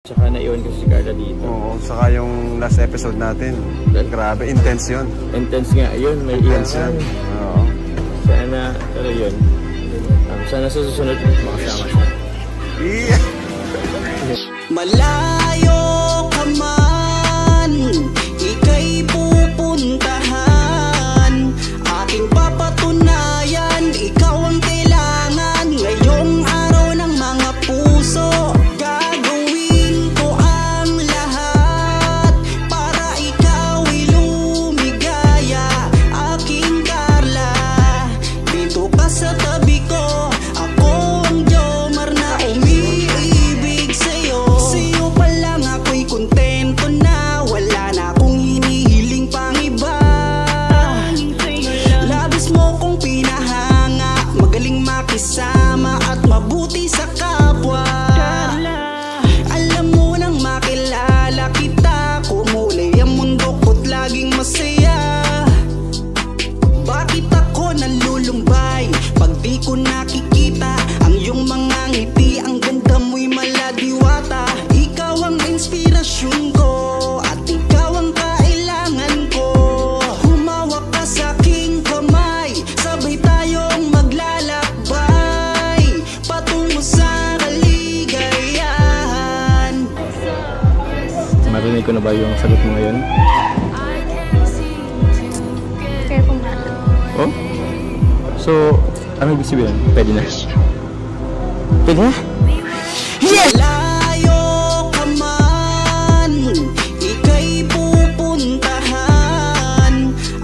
Tsaka naiwan ko si Carla dito. Oo, saka yung last episode natin. Grabe, intense yun. Intense nga, yun. May intense yan. Oo. Sana, pero yun. Sana sa susunod makasama siya. Yeah. Malayo ka man, ika'y pupuntahan. Aking papatunayan, ikaw ang kailangan. Ngayong araw ng mga puso, gagawin ko ang lahat para ikaw'y lumigaya. Aking Carla, dito ka sa tabi ko. Ako ang Jomar na umiibig sa'yo. Sa'yo pa lang ako'y kontento na. Wala na akong hinihiling pang iba. Labis mo kong pinahanga, magaling makisama at mabuti sa kapwa. Alam mo nang makilala kita, kumulay ang mundo ko't laging masaya. Bakit ako nalulumbay pag di ko nakikita ang iyong mga ngiti? Ang ganda mo'y maladiwata. Ikaw ang inspirasyon ko at ikaw ang kailangan ko. Humawak ka sa aking kamay, sabay tayong maglalakbay patungo sa kaligayahan. Marinig ko na ba yung sagot mo ngayon? Kaya po nga. Oh? So, ano ibig sabihin? Pwede na. Pwede na? Malayo ka man, ika'y pupuntahan.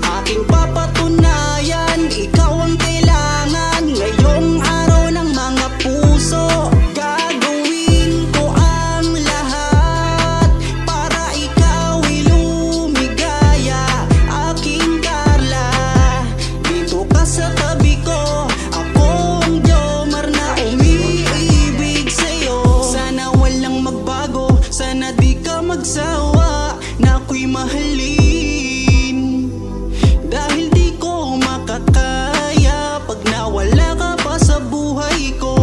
Aking papatunayan, ikaw ang kailangan. Ngayong araw ng mga puso, gagawin ko ang lahat para ikaw'y lumigaya. Aking Carla, dito ka sa tabi ko. Ako ang Jomar na umiibig sa'yo. Sana walang magbago, sana di ka magsawa na ako'y mahalin. Dahil di ko makakaya pag nawala ka pa sa buhay ko.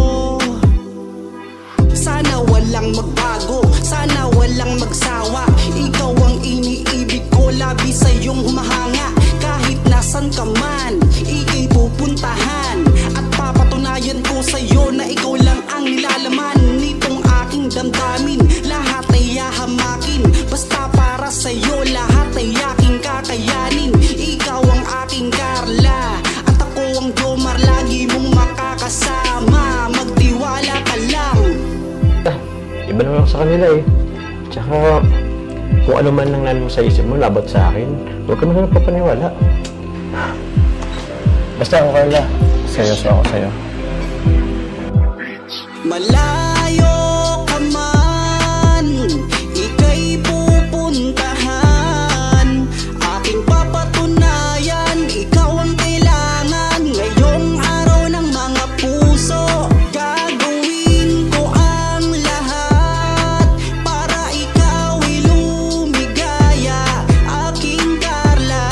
Sana walang magbago, sana walang magsawa. Ikaw ang iniibig ko, labi sa iyong humahanga. Kahit nasan ka man, ika'y pupuntahan. At papatunayan ko sa'yo na ikaw lang ang nilalaman nitong aking damdamin. Lahat ay hahamakin, basta para sa'yo lahat ay aking kakayanin. Ikaw ang aking Carla at ako ang Jomar, lagi mong makakasama. Magtiwala ka lang. Iba naman ako sa kanila eh. Tsaka, kung ano man ang nalo mo sa isip mo, labot sa akin, huwag ka naman nagpapaniwala. Basta ako, Carla. Seryoso ako sa'yo. Malayo ka man, ika'y pupuntahan. Aking papatunayan, ikaw ang kailangan. Ngayong araw ng mga puso, gagawin ko ang lahat para ikaw'y lumigaya. Aking Carla,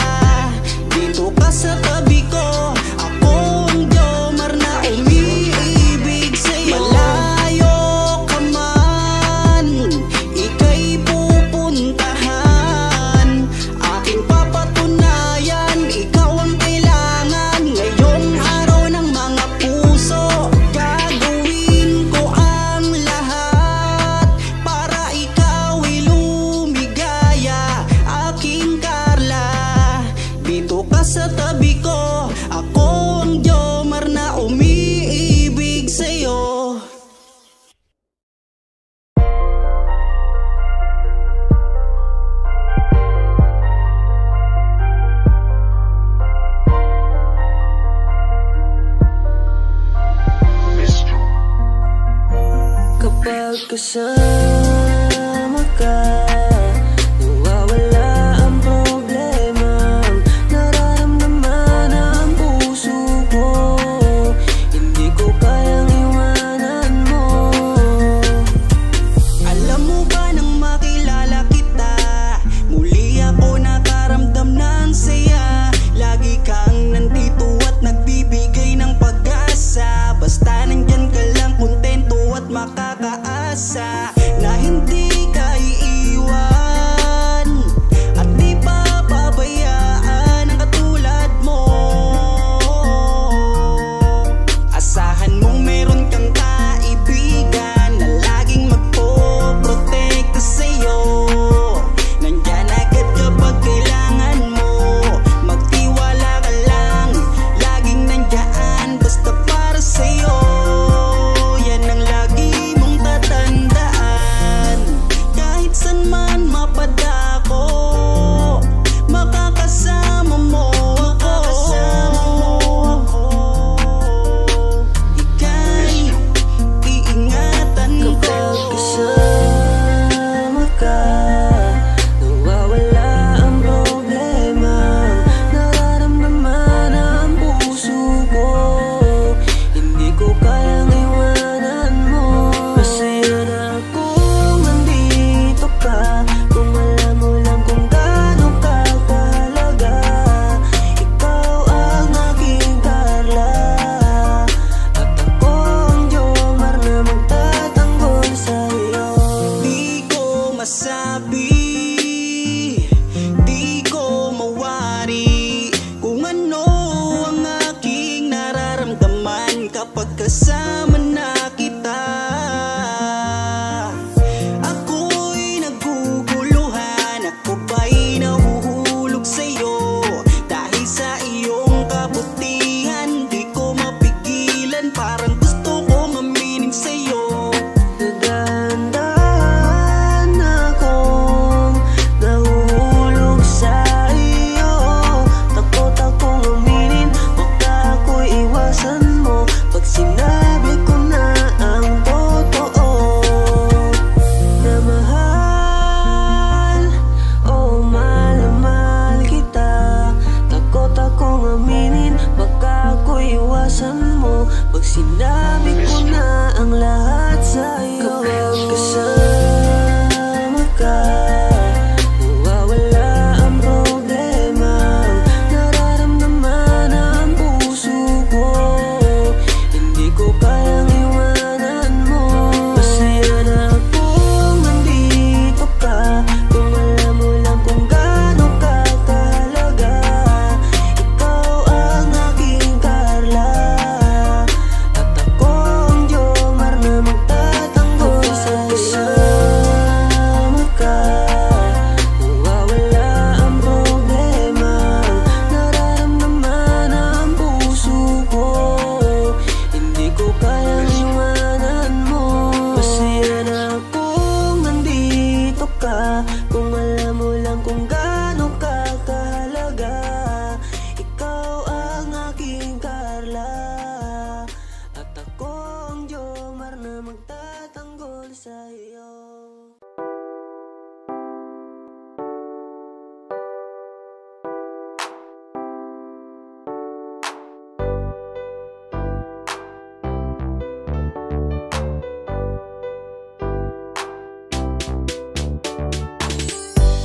dito ka sa tabi ko. Ako ang Jomar na umiibig sa'yo. Malayo ka man, ika'y pupuntahan. Aking papatunayan, ikaw ang kailangan. Ngayong araw ng mga puso, gagawin ko ang lahat para ikaw'y lumigaya. Aking Carla, dito ka sa tabi ko. Ako ang Jomar na umiibig sa'yo. Kapag kasama ka, nawawala ang problema. Nararamdaman ang puso ko, hindi ko kayang iwanan mo. Alam mo ba nang makilala kita, muli ako nakaramdam ng saya. Lagi kang nandito at nagbibigay ng pag-asa. Basta nandyan ka lang, kontento at makakaasa na hindi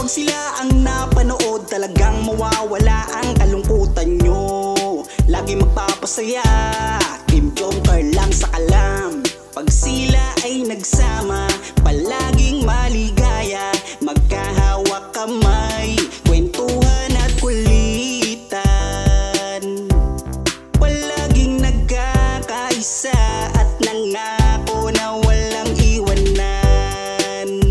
Kapag sila ang napanood, talagang mawawala ang kalungkutan nyo. Lagi magpapasaya, Kim Jong-Carl lang sa kalam. Pag sila ay nagsama, palaging maligaya. Magkahawak kamay, kwentuhan at kulitan. Palaging nagkakaisa at nangako na walang iwanan.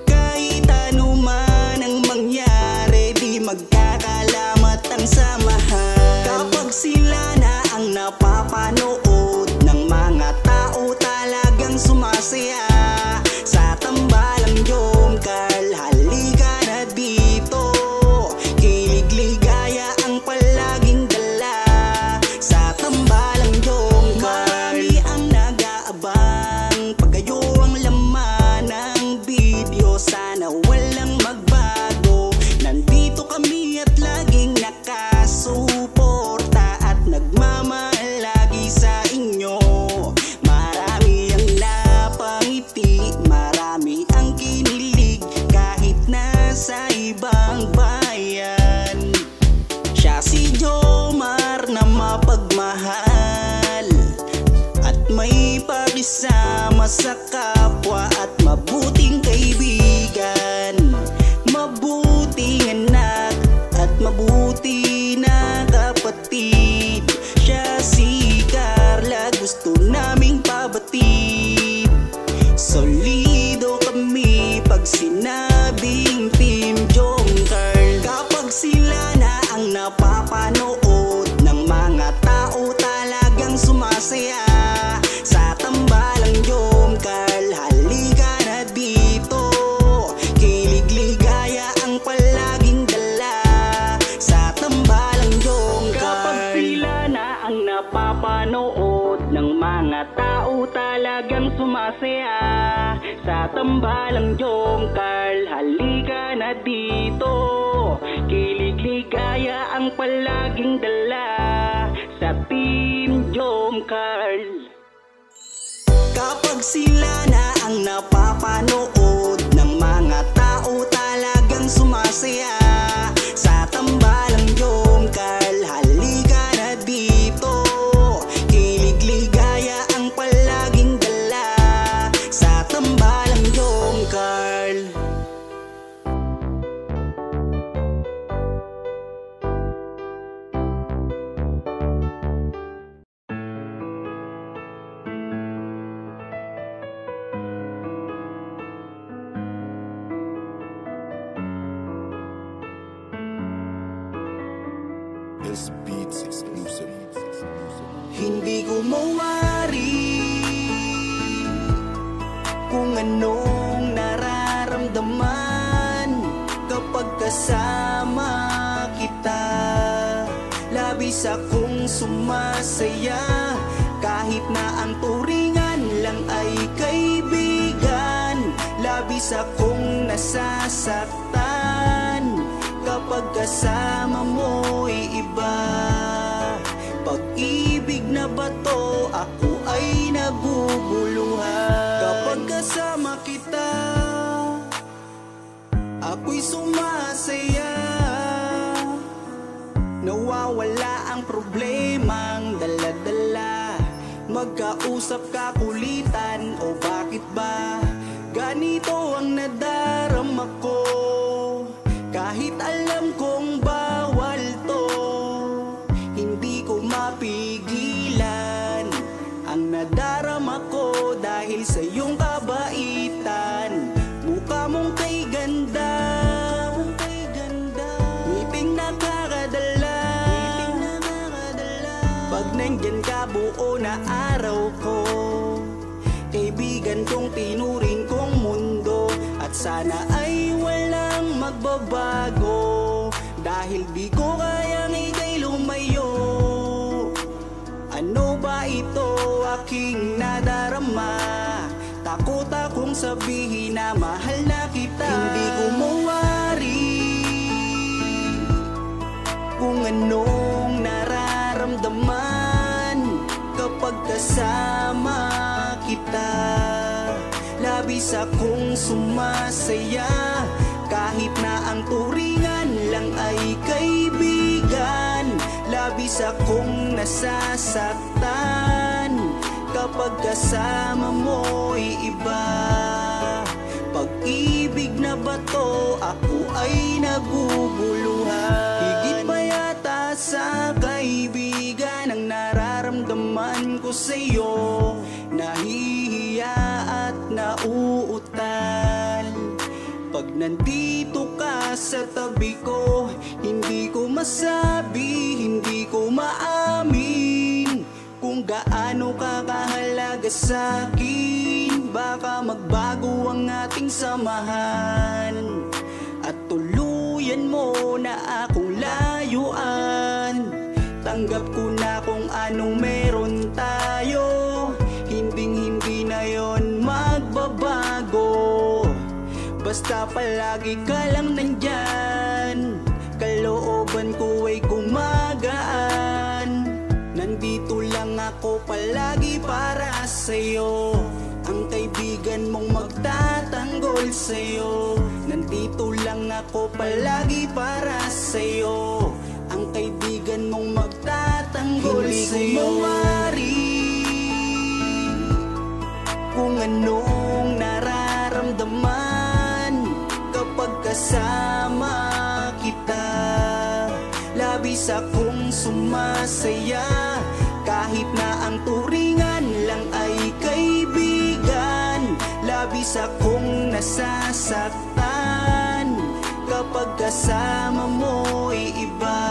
Kahit ano man ang mangyari, di magkakalamat ang samahan. Kapag sila na ang napapanood ng mga tao, talagang sumasaya. Sa tambalang Jom-Carl, halika na dito. Kilig-ligaya ang palaging dala. Sa tambalang Jom-Carl, marami ang nag-aabang. Pag kayo ang laman ng video, sana walang magbago. Nandito kami at laging nakasuporta at nagmamahal lagi sa inyo. Marami ang napangiti, marami ang kinilig, kahit nasa ibang bayan. Siya si Jomar na mapagmahal at may pakisama sa kapwa at mabuting kaibigan. Mabuting anak at mabuti na kapatid. Siya si Carla, gusto naming pabatid. Solido kami pag sinabing Team Jom-Carl. Kapag sila na ang napapanood ng mga tao, talagang sumasaya. Sa tambalang Jom-Carl, halika na dito. Kilig-ligaya ang palaging dala. Sa tambalang Jom-Carl. Kapag sila na ang napapanood ng mga tao, talagang sumasaya. Sa tambalang Jom-Carl, halika na dito. Kilig-ligaya ang palaging dala. Sa Team Jom-Carl. Kapag sila na ang napapanood ng mga tao, talagang sumasaya. Sa tambalang Jom-Carl, halika na dito. Kilig-ligaya ang palaging dala. Sa tambalang Jom-Carl. This Beats exclusive. Hindi ko mawari kung anong nararamdaman kapag kasama kita. Labis akong sumasaya kahit na ang turingan lang ay kaibigan. Labis akong nasasaktan kapag kasama mo'y iba. Pag-ibig na bato, ako ay naguguluhan. Kapag kasama kita, ako'y sumasaya. Nawawala ang problemang dala-dala. Magkausap kakulitan, o bakit ba ganito ang nadarama ko? Kahit alam kong bawal to, hindi ko mapigilan ang nadarama ko dahil sa iyong kabaitan. Mukha mong kay ganda, ngiping nakakadala. Pag nandyan ka, buo na araw ko. Kaibigan kong tinuring kong mundo, at sana ay walang magbabago. Dahil di ko kayang ika'y lumayo. Ano ba ito aking nadarama? Takot akong sabihin na mahal na kita. Hindi ko mawari kung anong nararamdaman kapag kasama kita. Labis labis akong sumasaya kahit na ang turingan lang ay kaibigan. Labis akong nasasaktan kapag kasama mo'y iba. Pag-ibig na bato, ako ay naguguluhan. Higit pa yata sa kaibigan ang nararamdaman ko sa'yo. Nahihiya at nauutal pag nandito ka sa tabi ko. Hindi ko masabi, hindi ko maamin kung gaano ka kahalaga sa'kin. Baka magbago ang ating samahan at tuluyan mo na akong layuan. Tanggap ko na kung anong meron tayo, hinding-hindi na yon magbabago. Basta palagi ka lang nandyan, kalooban ko ay gumagaan. Nandito lang ako palagi para sa'yo, ang kaibigan mong magtatanggol sa'yo. Nandito lang ako palagi para sa'yo, ang kaibigan mong magtatanggol sa'yo. Hindi ko mawari kung anong nararamdaman kapag kasama kita. Labis akong sumasaya kahit na ang turingan lang ay kaibigan. Labis akong nasasaktan kapag kasama mo'y iba.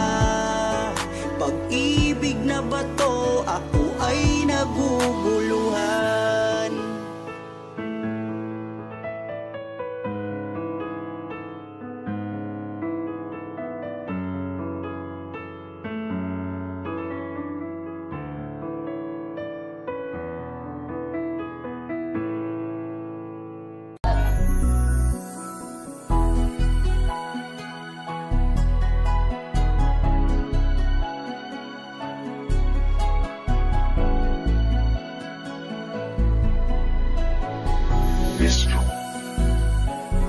Pag-ibig na bato, ako ay naguguluhan.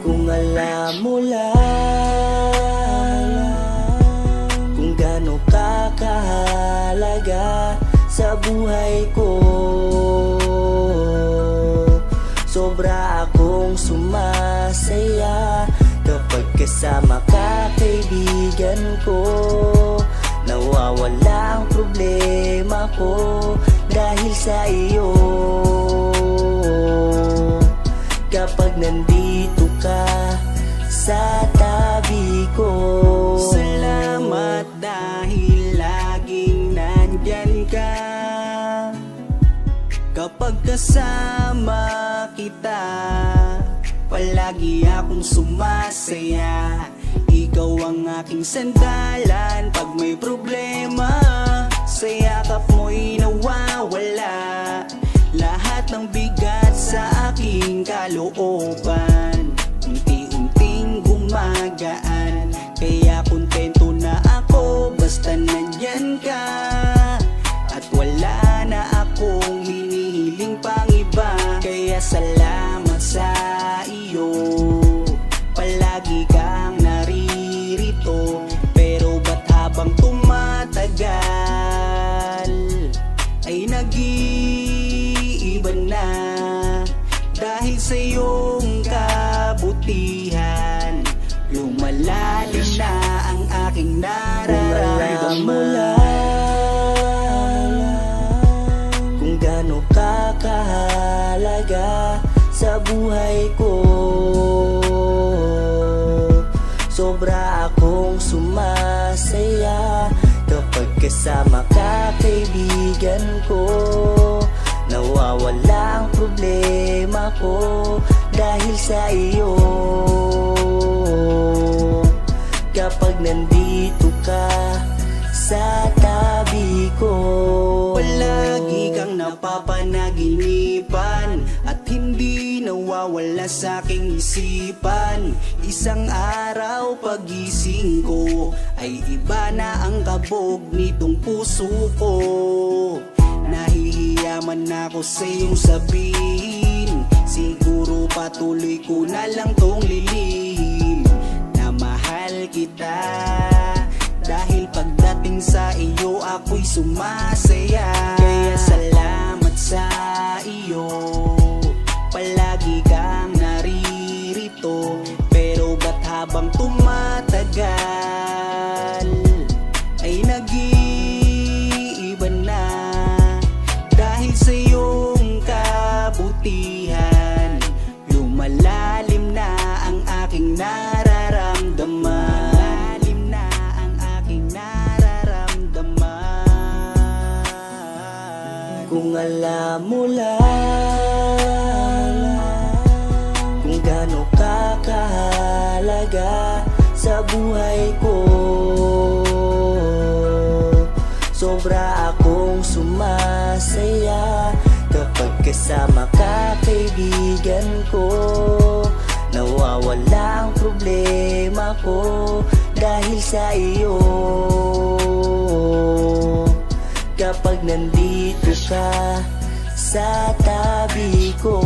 Kung alam mo lang kung gaano ka kahalaga sa buhay ko, sobra akong sumasaya kapag kasama ka, kaibigan ko. Nawawala ang problema ko dahil sa iyo. Kapag nandito ka sa tabi ko, salamat dahil laging nandyan ka. Kapag kasama kita, palagi akong sumasaya. Ikaw ang aking sandalan pag may problema. Sa yakap mo'y nawawala lahat ng bigat sa aking kalooban. Unti-unting gumagaan, kaya kontento na ako basta nandyan ka. At wala na akong hinihiling pang iba, kaya salamat sa iyo. Palagi kang naririto, pero ba't habang tumatagal ay nag-iiba na? Dahil sa iyong kabutihan, lumalalim na ang aking nararamdaman. Kung gaano ka kahalaga sa buhay ko, sobra akong sumasaya kapag kasama ka, kaibigan ko. Nawawala ang problema ko dahil sa iyo. Kapag nandito ka sa tabi ko, palagi kang napapanaginipan at hindi nawawala sa aking isipan. Isang araw pagising ko ay iba na ang kabog nitong puso ko. Nahihiyaman ako sa iyong sabihin, siguro Siguro patuloy ko na lang tong lilihim na mahal kita, dahil pagdating sa iyo ako'y sumasaya. Kaya salamat sa iyo, palagi kang naririto. Pero ba't habang tumatagal ay nag-iiba na, dahil sa iyong kabutihan lumalalim na ang aking nararamdaman. Lumalalim na ang aking nararamdaman. Kung alam mo lang kung gaano ka kahalaga sa buhay ko, sobra akong sumasaya kapag kasama ka, kaibigan ko. Nawawala ang problema ko dahil sa iyo. Kapag nandito ka sa tabi ko,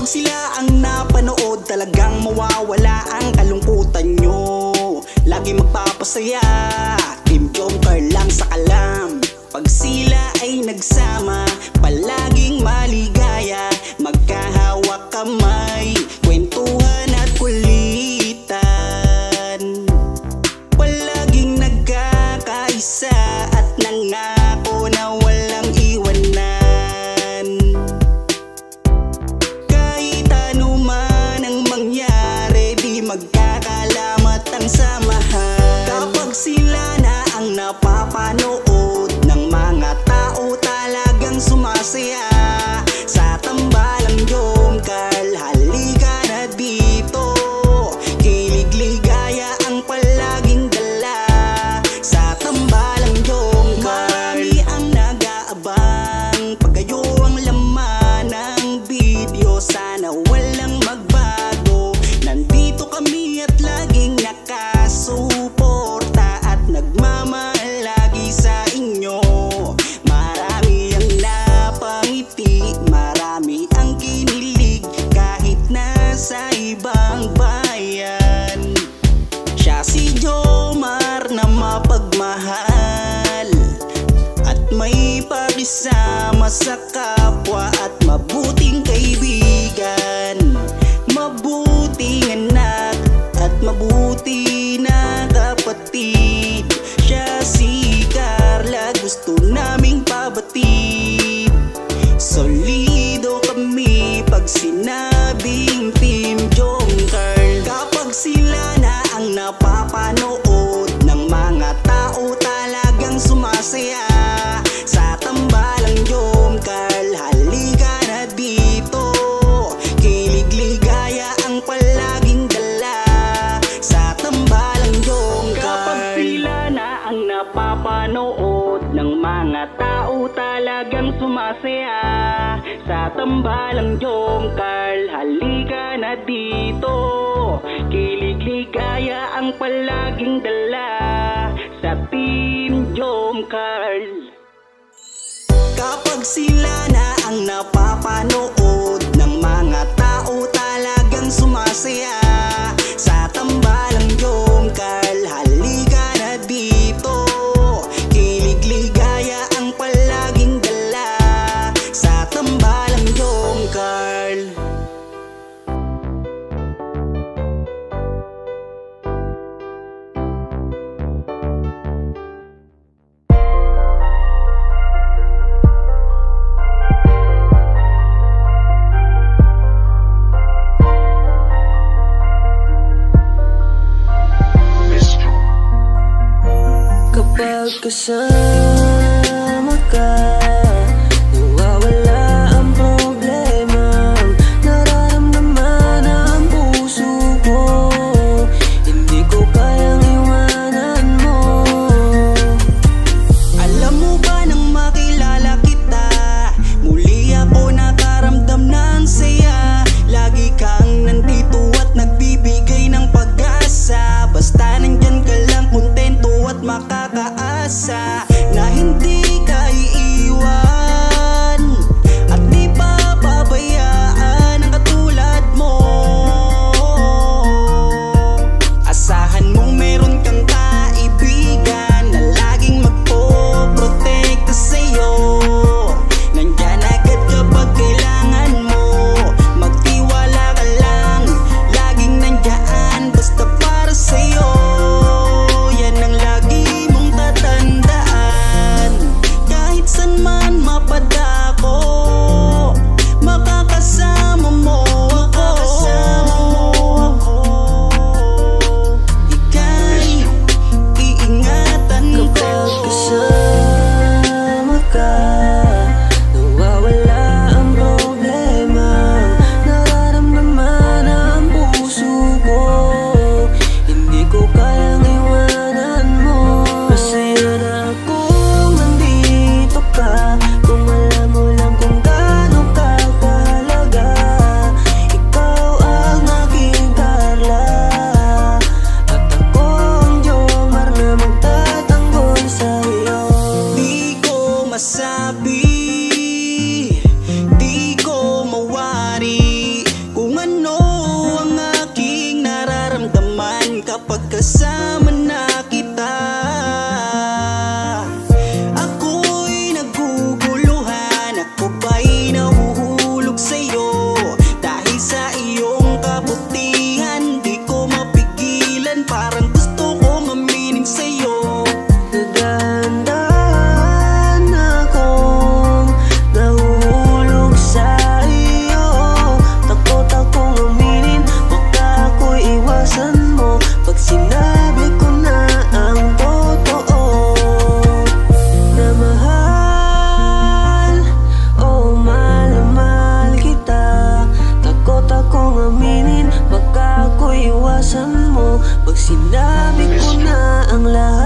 sila ang napanood, talagang mawawala ang kalungkutan nyo. Lagi magpapasaya, Team Jomcar lang sa kalam. Pag sila ay nagsama, palaging maligaya. Magkahawak kamay, kwentuhan at kulitan. Palaging nagkakaisa at nangako na walang iwanan. Magkakalamat ang samahan. Kapag sila na ang napapanood ng mga tao, talagang sumasaya sa tambalang Jomcar. Halika na dito, kilig-ligaya ang palaging dala sa tambalang Jomcar. Marami ang nag-aabang pag kayo ang laman ng video, sana walang magbago. Nandito kami at laging nakasuporta at nagmamahal lagi sa inyo. Marami ang napangiti, marami ang kinilig kahit nasa ibang bayan. Siya si Jomar na mapagmahal at may pakisama sa kapwa at mabuting kaibigan. Mabuting anak at mabuti na kapatid. Siya si Carla, gusto naming pabatid. Solido kami pag sinabing Team Jomcar. Kapag sila na ang napapanood ng mga tao, talagang sumasaya sa tambalang Jomcar. Halika na dito, kilig-ligaya ang palaging dala sa tambalang Jomcar. Kapag sila na ang napapanood ng mga tao, talagang sumasaya sa tambalang Jomcar. Halika na dito, kilig-ligaya ang palaging dala sa Team Jomcar. Kapag sila na ang napapanood ng mga tao, talagang sumasaya sa tambalang Jomcar. Halika na dito, kilig-ligaya ang palaging dala sa tambalang Jomcar. Kapag kasama ka, Sinabi ko na ang lahat.